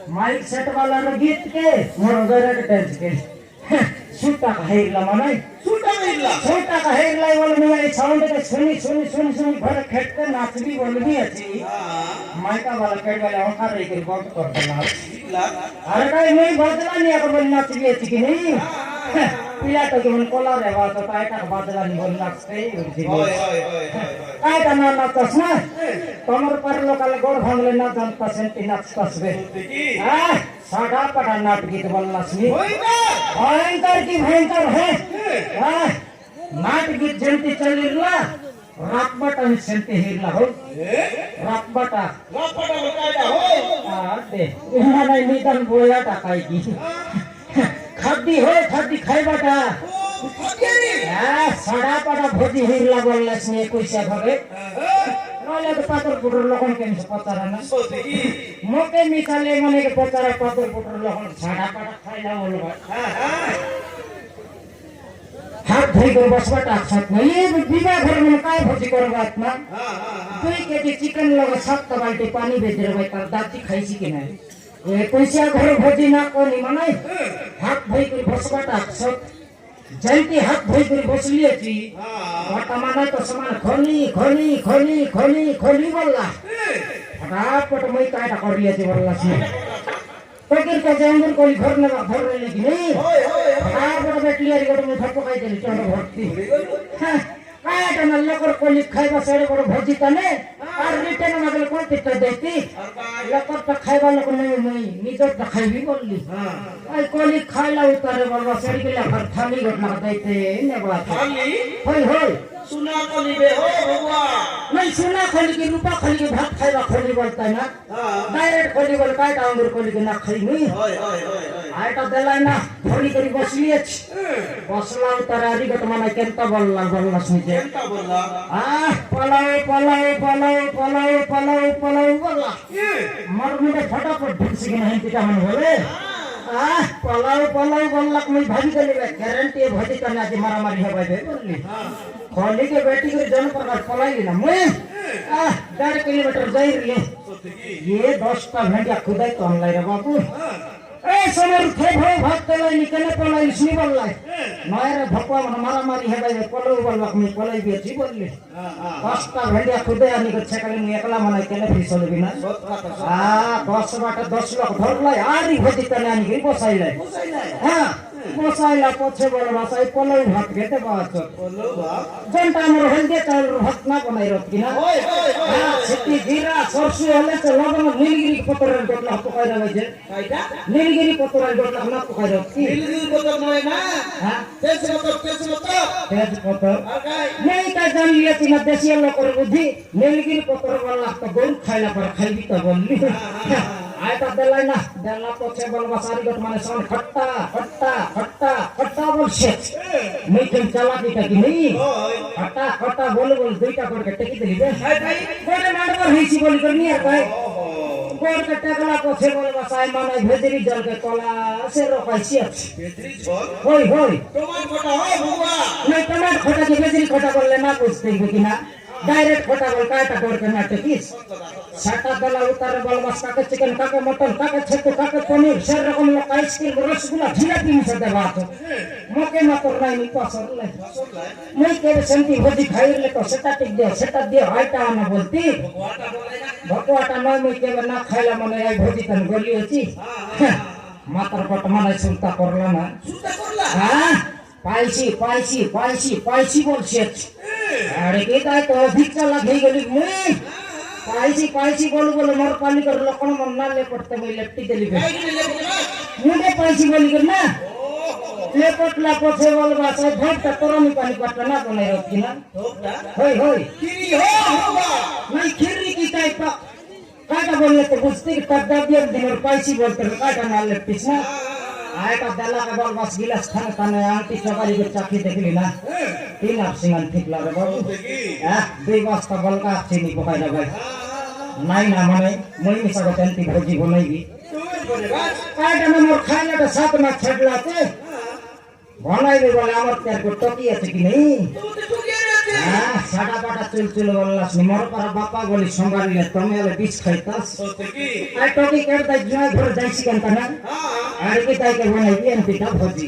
Mic set वाला गीत के मोर गरे डांस के सुटा का हेरला माने सुटा का हेरला बोल में साउंड के सुनी भर खेत के नाचबी बोल भी अछि माइका वाला के वाला ओखा रे के बहुत कर देला अरे काय नहीं बदला नहीं अब बोल नाचबी अछि कि नहीं पिया तो मन कोला रे बात तो काय का बदला नहीं बोल नाचते ओय काय का ना नाचस ना तमर पर लोकल गोड़ भांगले ना जनता सेंटी नाचतसबे हां साडा पटा नाट गीत बोलनासनी भयंकर की भयंकर है हां नाट गीत जनती चलिरला रातबटा सेंटी हिरला हो रातबटा कायदा हो हां दे इना नहीं निदन बोला टाकाई की खड्डी हो खड्डी खाइबाटा हां साडा पटा भोजी हिरला बोलनासनी 21 भगे नले तो पातर पुटर लोकन के पचारा ना मोके मिसाले मने के पचारा पातर पुटर लोकन छाडा पाटा खाइला बोल हाथ धोई को बसबाट आछत न ये विवाह घर में काय भोजी करबात ना दुई केजी चिकन लगा 7 बाल्टी पानी बेचेर भाई तर दाती खाइसी कि ना ए पैसा घर भोजी ना कोनी मनै हाथ धोई को बसबाट आछत जल्दी हाथ धोई कर बसली थी वर्तमान तो समान खोली बोलला फटाफट मैं काटा कर लिया थी बोलला से पकड़ के जंगल कोई घर में भर रही लेकिन नहीं फटाफट बैठ लिया रे मैं धक्का खाई देली चंद भर्ती काटा न लकर कोली खाइबा सड़े को भजी तने और रिटर्न मगल कोन टिकट देती लकर त खाइबा लोक नहीं निजो त खाइबी बोलली आई कोली खाइला उतारे बोलबा सड़ी के लखर थाली घटना देते ने बात होय होय सुना कोली बे हो भगवा नहीं सुना खोली की रूपा खोली की भात खाइबा खोली बोलता है ना डायरेक्ट खोली बोल काय का अंगुर खोली के ना खाई नहीं आय त देला ना थोड़ी करी बसली बसला उतारे आदि गट माने केंता बोलला सुनी केंता बोलला पलाओ बोलला मर मुझे फटाफट ढुसी के नहीं टिका मन बोले पलाओ बोलला कोई भाभी चले गारंटी भजी करना जे मारा मारी है भाई बोलली खोली के बेटी के जन प्रकार पलाई ना मैं 1.5 किलोमीटर जाई रही ये 10 का घंटा खुदाई तो ऑनलाइन रे बाबू ए समर थे भाई भाग चला निकले पलाई इसनी बोलला मारे भक्वा मारा मारी है भाई पलो बोलला मैं पलाई भी अच्छी बोलली 10 का घंटा खुदाई आनी के छकले मैं एकला मने केले फिसल बिना 10 बाटा 10 लाख धरला आरी भजी तने आनी के बसाइला हां बसाइला पछे बोलबा साई पलो भात गेते बात पलो भात जनता हमर हल्दे चाउल भात ना बनाई रत किना ओय सिटी जीरा सरसो हले से लगन नीलगिरी पत्तर डोटला पकाइ रहै छै काइटा नीलगिरी पत्तर डोटला ना पकाइ रत की नीलगिरी पत्तर नय ना हां तेज पत्तर नहीं का जान लिया कि ना देसी लोग कर बुद्धि नीलगिरी पत्तर वाला तो गोल खाइला पर खाइबी तो बोलली आय त देला ना देला पछे बोलबा सारी गट माने सन खट्टा बोल से मीठन चला की कि नहीं खट्टा बोल दुईटा करके टेकी देली बे गोरे मारबर हिसी बोली करनी है भाई गोर के टकला पछे बोलबा साई माने भेजरी जल के तला से रोकाइसी भेजरी छोड़ होय टमाटर खटा हो भगवा नहीं टमाटर खटा के भेजरी खटा बोलले ना पूछते कि ना डायरेक्ट खोटा बोल काटा तोड़ के नाटे किस साटा दला उतारे बोल बस काके चिकन काके मटन काके छत्तू काके पनीर सर रकम लोग आइसक्रीम रसगुल्ला जिलेबी में सदे बात मके न तो नहीं पसंद ले नहीं के संती भजी खाई ले तो सेटा टिक दे हाइटा ना बोलती भगवाटा न मैं के ना खाइला मने आई भजी तन गोली होची मातर पट माने सुनता करला ना हां पाइसी बोल से अरे के काय तो अधिक चला गई गली में पाइसी बोल मर पानी कर लकण मन ना ले पड़ते मैं लेफ्टी देली मुझे पाइसी बोली कर ना এ পটলা পছে বলবা সব ভোটটা তরমি পানি পাটলা না কোনে রকি না হই হই খিরি হোগা নাই খিরি কি টাইপ কাটা বললে তো বুঝতে কি তার দাবিয়ার দিনের পাইছি বলতে কাটা না লেপিস না আয়টা দেলা কে বল বাস গিলাস খানে খানে আন্টি সকালে के চাকি দেখলি না তিন আপসিমান ঠিক লাগে বাবু দুই বস্তা বলকা চিনি পকাই না ভাই নাই না মানে মই মিশা গো তেন্তি ভজি বনাইবি কাটা না মোর খাইলাটা সাত না ছড়লাতে বনাইবে বলে আমার তার কো টকি আছে কি নেই সাদা পাটা চুল চুল বললাস নি মোর পার বাপা বলি সম্ভালিলে তুমি আলে বিষ খাইতাস আর টকি কেড়ে জয় ঘর যাইছি কেন না আর কি তাই के बनाई एमपी का भजी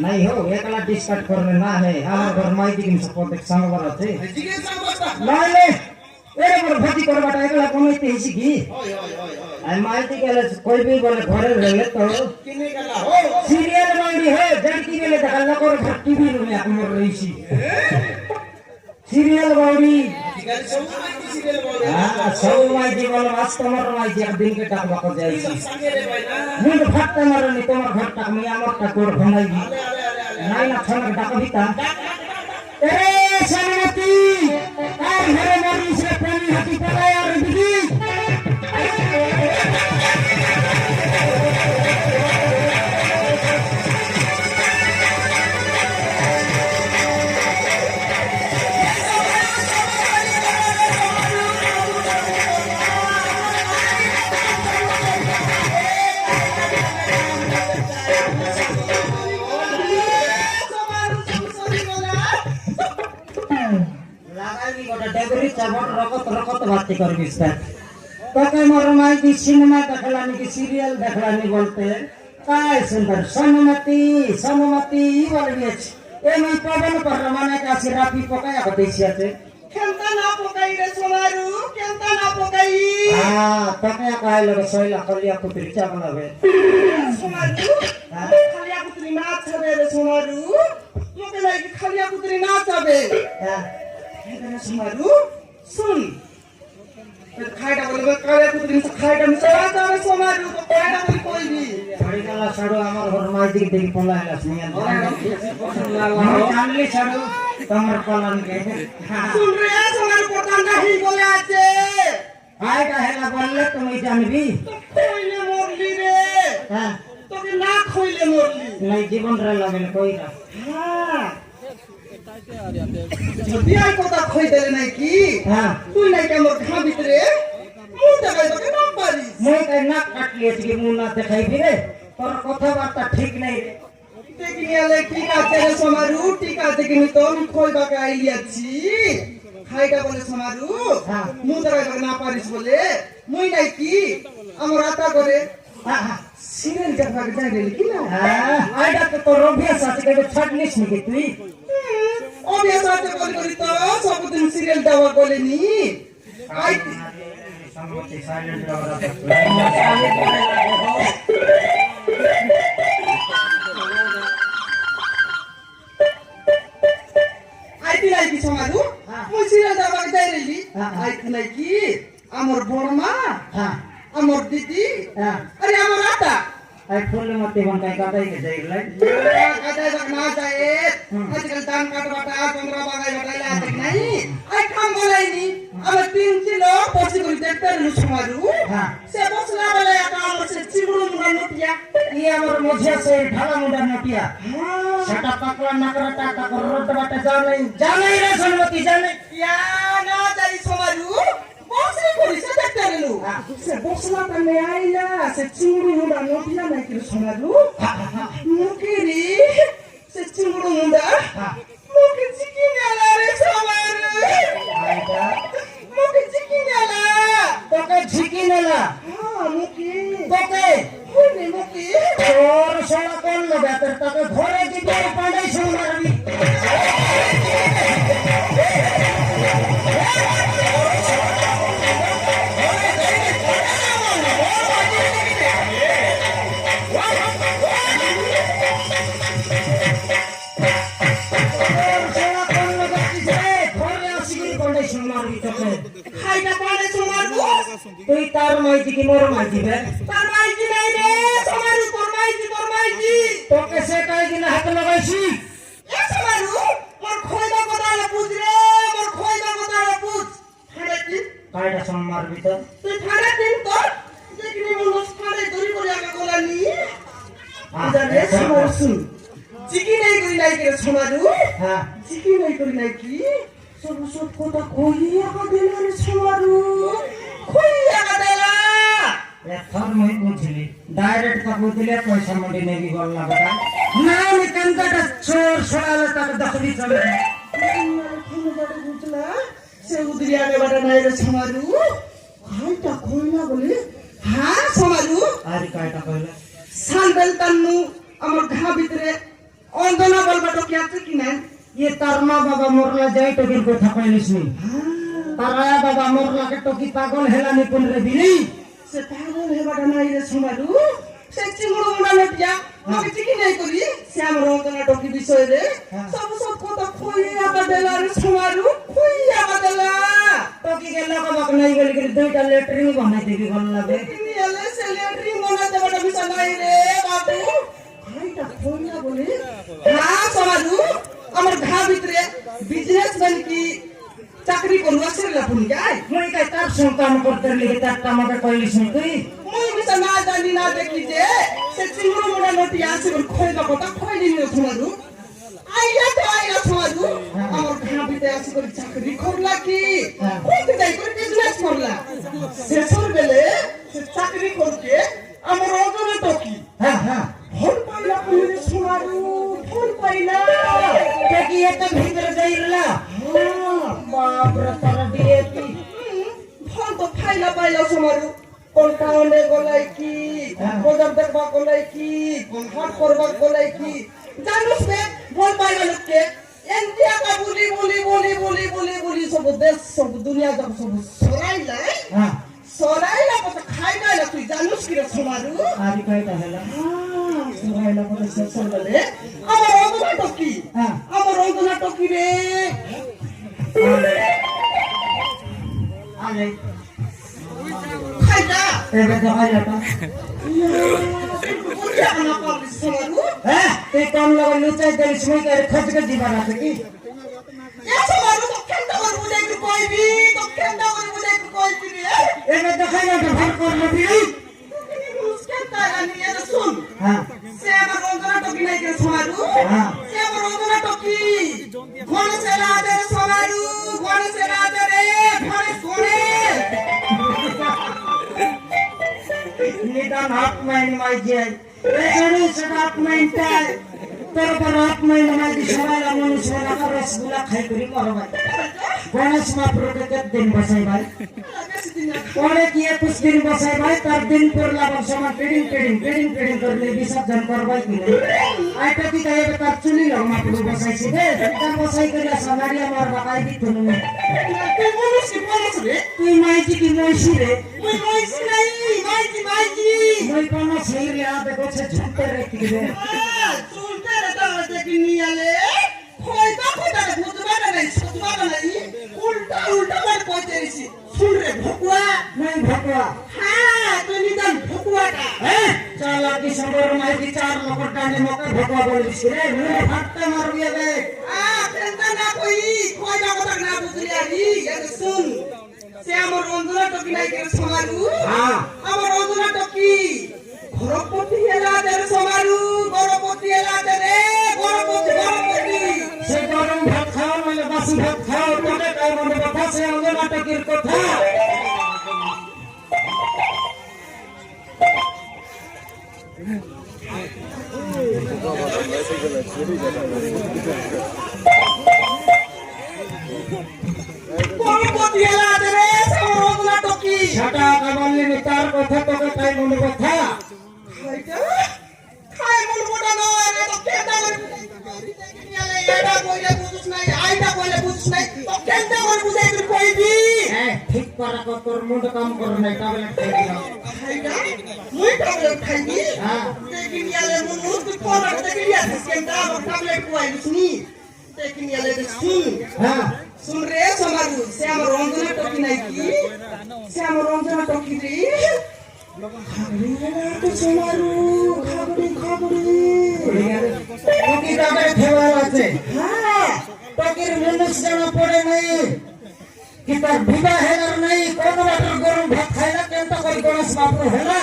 नहीं हो एकला डिस्कट करने ना है हमार घर माइती की सपोर्ट एक संग वाला थे नहीं ए मोर भजी करबाटा एकला बनाइते हिसी की आई माइती के कोई भी बोले घरे रहले तो किने गला हो सीरियल बांडी है जड़की बेले देखला कर टीवी में आप मोर रहीसी सीरियल बांडी सब माइती बोले वास्तव माइती एक दिन के टाका को जाईसी मुंड फटते मारनी তোমার ঘরটা আমি আমারটা তোর বানাইবি নাই না ছনক ডাকা দিতা এ শান্তি আর ঘরে মারি সে প্রেমী হাতি পড়ায় আর দিদি रकत बात करबी तो मोर माइती सिनेमा देखलानी की सीरियल देखलानी बोलते काय सुंदर सोनमती सोनमती बोलबी ए मैं पवन पर माने का सिरापी पकाया होतेसी আছে केनता ना पकाई रे सोनारू केनता ना पकाई हां पकाया काय लगे सोइला कलिया पुत्री चा बनावे सोनारू खालिया पुत्री ना छबे रे सोनारू लोके लागि खालिया पुत्री ना छबे हां सोनारू सुन खाइटा बोले काले पुत्री से खाइटा में चला जावे सोनारू तो खाइटा बोली कोई भी छड़ी गला छड़ो हमर घर माइती के देखि पलायला सुनिया जानली छड़ो तमर पलन के सुन रे सोनारू पता नहीं बोले आछे खाइटा हेला बोलले তুমি জানবি কইলে মরলি রে হ্যাঁ তোকে না কইলে মরলি নাই জীবন রে লাগে কইরা হ্যাঁ যদি আর কথা কই দেলে নাই কি হ্যাঁ তুই নাই কেমন ঘা ভিতরে মুখ দেখাই তোকে না পারিস মই তাই নাক কাটলিয়েছি কি মুখ না দেখাইবি রে তোর কথাবার্তা ঠিক নাই রে টেকনিয়ালে ঠিক আছে রে সোনারু ঠিক আছে কিন্তু তো আমি কই বাকে আইলিয়াছি খাইটা বলে সোনারু হ্যাঁ মুখ দেখাই তোকে না পারিস বলে মুই নাই কি আমার আতা করে সিরিয়াল দেখবার যাই রে কি না আইডা তো তোর অভ্যাস আছে কেন ছাড়লিস নাকি তুই অভ্যাস আছে করি তো সবদিন সিরিয়াল দেওয়া বলেনি আই সম্মতি সাইলেন্ট দেওয়া আইতি নাই কি সোনারু মুই সিরিয়াল দেওয়া যাই রেলি আইতি নাই কি আমার বড়মা হ্যাঁ আমার দিদি হ্যাঁ আরে আমার আতা आई फूल मते बन काय काटाई के जाइलाई काटाई तक ना जाए आजकल धान काटबाटा 15 बागाई बटाइला आते नहीं आई काम बोलाइनी अब 3 किलो पसी को देखते रहनु सुमारू हां से बसला वाला काम से चिगुडु मुंडा नोटिया ये हमर मोझे से ढाला मुंडा नोटिया हां सटा पकला नकरटा तक रोड बाटे जाने रे सोनमती जाने या ना जाई सुमारू बसले कोरी से देखते रहनु से बसला तने आइला से चिगुडु मुंडा नोटिया नहीं कि सुमारू मुकेरी से चिगुडु मुंडा मुके चिकिनाला रे सुमारू आइदा मुके चिकिनाला तोके झिकिनेला हां मुके तोके कोनी मुके और सोला कोन लगा तर तके घरे दिबे पांडे सुमारबी খাইটা পারে সুমারু তুই তার মাইজি কি মোর মাইজি বে তার মাইজি নাই রে সুমারু তোর মাইজি তোকে সে কই দিন বেশি এ সমারু মোর খইদা কথা বুঝ রে মোর খইদা কথা বুঝ ফাড়ে দিন কয়টা সম মারবি তো তুই ফাড়ে দিন তোর দেখিনি মন ফাড়ে দড়ি করে আগা গলানি জানে সমারু শুন জিকি নাই করি নাই কে সমারু হ্যাঁ জিকি নাই করি নাই কি সব সব কথা কই আগা দিলা রে সমারু কই আগা দিলা এখন মই বুঝলি ডাইরেক্ট তা বুঝলে পয়সা মন্ডি নেবি বল না বেটা না আমি কানকাটা চোর সরালে তাকে দখলি চলে বুঝলা সে উদরি আগে বাটা নাই রে সমারু হাইটা কই না বলি হ্যাঁ সমারু আর কয়টা কইলে সালবেল তান্নু আমার ঘা ভিতরে অন্ধনা বলবাটো কি আছে কি না ये तार माँ बाबा मोरला जाए तो गिर को थकाइलिस नी तारा बाबा मोरला के तो की पागल हेला नी पुन रे बिली সে পাগল হেবাটা নাই রে সমারু সে চিংড়ো মুড়া লটিয়া আমি চিকি নাই করি সে আমার অন্ধনা টকি বিষয় রে সব সব কথা কই আগা দেলা রে সমারু কই আগা দেলা तो की गेला का बाक नहीं गेली के दुईटा लेटरिंग बनाई देबी भल लागे কিনি এলে সে লেট্রিন বানাতে বাটা বিষয় নাই রে বাবু হাইটা কই না বলি হ্যাঁ সমারু আমার ঘা ভিতরে বিজনেস বানি কি চাকরি করু আছে রে পুনি গায় মই কাই तार संग काम करते लिखे तारटा मके कइलिस नी तुई মই বিসা না জানি না দেখি যে সে চিংড়ো মুড়া লটি আছে বল খই না কথা খই দিনি সমারু আইয়া সমারু আমার ঘা ভিতরে আছে করে চাকরি করলা কি কইতে যাই করে বিজনেস করলা শেষর বেলে সে চাকরি করতে আমার অজরে টকি हां हां ফোন পাইলা পুনি সমারু ফোন পাইলা ते की एत भीतर जाइला बाप रे तारा डीएपी ফোন তো ফাইলা পাইলা সমারু কোন টাউনে গলাই কি বাজার দেখবা গলাই কি কোন হাট করবা গলাই কি জানুস বে বল পাইলা লোককে এন্ডিয়া কা বলি বলি বলি বলি বলি বলি সব দেশ সব দুনিয়া সব সব সরাইলা हां সরাইলা কথা খাইলা না তুই জানুস কি রে সমারু आदि कयटा हेला সরাইলা কথা শেষ হলে আমার অন্তনা টকি हां আমার অন্তনা টকি রে आले খাইটা एबे देखाइला त বুঝা না পারিস সমারু हैं ते कम लगे लुचाई देलिस মই के खोज के जीवन আছে কি এসো মারু তো কেনটা করবো যে একটু কইবি তো কেনটা করবো যে একটু কইবি রে एबे देखाइला त भर कर लबी কেনটা জানি এটা শুন हां সে আমার অন্তরা টকি নাই কে সমারু হ্যাঁ। সে আমার অন্তরা টকি ঘরে সে রাজে সমারু ঘরে সে রাজে রে ঘরে ঘরে निदान हाथ में माई जे एजनी से हाथ में टाय तोर पर हाथ में माई दी सवाला मनुष्य ना कर रसगुल्ला खाई करी मरो भाई गणेश महाप्रभु के कितने दिन बसाई भाई कोने किए कुछ दिन बसाई भाई तर दिन पर लाभ समान ट्रेडिंग करने विसर्जन करवाई की नहीं आई तो की कहे तर चुनी लो महाप्रभु बसाई से दे तर बसाई करिया समारिया मार बकाई दी तुम তুই বলিস কি বলিস রে तू माई जी की मोशी रे তুই কইছিস নাই মাইজি মই কোনো সেই রে आ देखो से झुकते रे की रे চুলতে রে তো দেখি নিয়ালে কইবা কথা বুঝবা না নাই বুঝবা না নাই উল্টা মার কইতেছি শুন রে ভকুয়া नहीं भगवा হ্যাঁ তুই নিদান ভকুয়াটা चला की सबर माई की चार लोकर टाने मौका भगवा बोलिस रे मुझे फटते मार दिया बे কেনটা না কইবা কথা না বুঝলি আরি এটা শুন সে আমার অন্ধনা টকি নাই কে সমারু हां আমার অন্ধনা টকি ঘরপতি এলা দে সমারু ঘরপতি এলা দে রে ঘরপতি से गरम भात खाओ মানে বাসি ভাত খাও তোকে কাই মনে কথা সে অঙ্গে নাটকের কথা ঘরপতি এলা দে রে আমার অন্ধনা টকি ছাটা কামালি তার কথা তোকে কাই মনে কথা খাই মন মোটা নয় রে তো কেনটা এটা কইলে বুঝছ নাই আইটা কইলে বুঝছ নাই তো কেনটা করে বুঝাই তুই কইবি ঠিক পারা কর তোর মুন্ড কাম কর নাই ট্যাবলেট খাই দিলাম খাইটা মুই ট্যাবলেট খাইবি হ্যাঁ দেখি নিয়ালে মুন তুই পড়া দেখি নিয়াছিস কেনটা আমার ট্যাবলেট কইলিস নি দেখি নিয়ালে শুন হ্যাঁ শুন রে সমারু সে আমার রঞ্জনা টকি নাই কি সে আমার রঞ্জনা টকি রে তো সোনারু খাবড়ি টকি কাকার ফেওয়াল আছে হ্যাঁ টকির মানুষ যেন পড়ে নাই কি তার বিবাহ হেলার নাই কোন বাটার গরম ভাত খাই না কেন কই গণেশ বাবু হেলা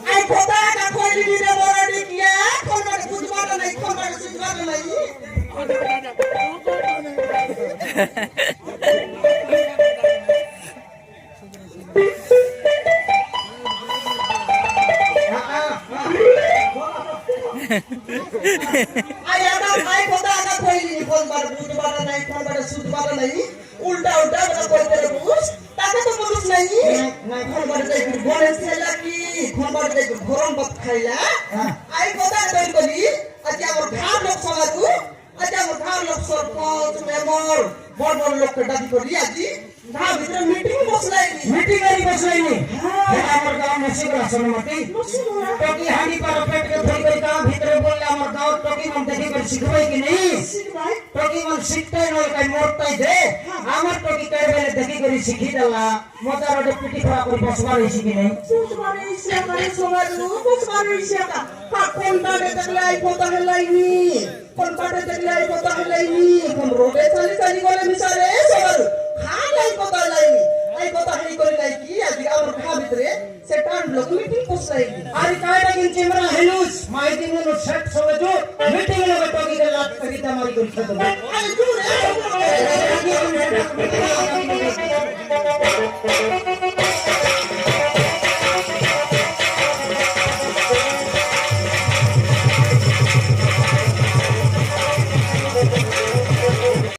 আই কথা কা কইলি রে বড়ডি কিয়া কোন বুঝবাটা নাই কোন বুঝবাটা নাই আই আদা আই কথা কা কইলি কোন বুঝবাটা নাই কোন সুঝবাটা নাই উল্টা উল্টা বলা কইতে রে বুঝ তাকে তো বুঝ নাই না কোন যাই গণেশ খাইলা কি কোন যাই গরম ভাত খাইলা আই কথা কই বলি আজ আমার ঘর লোক সমাজু আজ আমার ঘর লোক সরপঞ্চ মেম্বার বড় বড় লোককে ডাকি করি আজি ঘর ভিতরে মিটিং বসলাইনি মিটিং এর বসলাইনি আমার গাঁও নসিবরা সনমতি টকি হাঁড়ি পার পেট के ধই কই গাঁও ভিতরে বললে আমার গাঁও টকি মন দেখি করে শিখবাই কি নেই শিখবাই টকি মন শিখতেই নয় কাই মোরটাই দে আমার টকি কাইবেলে দেখি করে শিখি দেলা মজা রডে পিটি খরা করে বসবার শিখি নেই সুসমানে ইসিয়া করে সমাজু সুসমানে ইসিয়া কা কোন বাড়ে দেখলে আই কথা হেলাইনি কোন বাড়ে দেখলে আই কথা হেলাইনি কোন রোডে চালি চালি গলে মিসারে সমাজু খাই আই কথা হেলাইনি আই কথা হেই করি নাই কি আজি আমার ঘর ভিতরে সে টান লোক মিটিং বসলাইনি আরে কায়টা কিন চেমরা হেলুস মাইটিং এর সেট সবে जो মিটিং এর টকি কে লাত করিতা মারি করি খেতো আই জুরে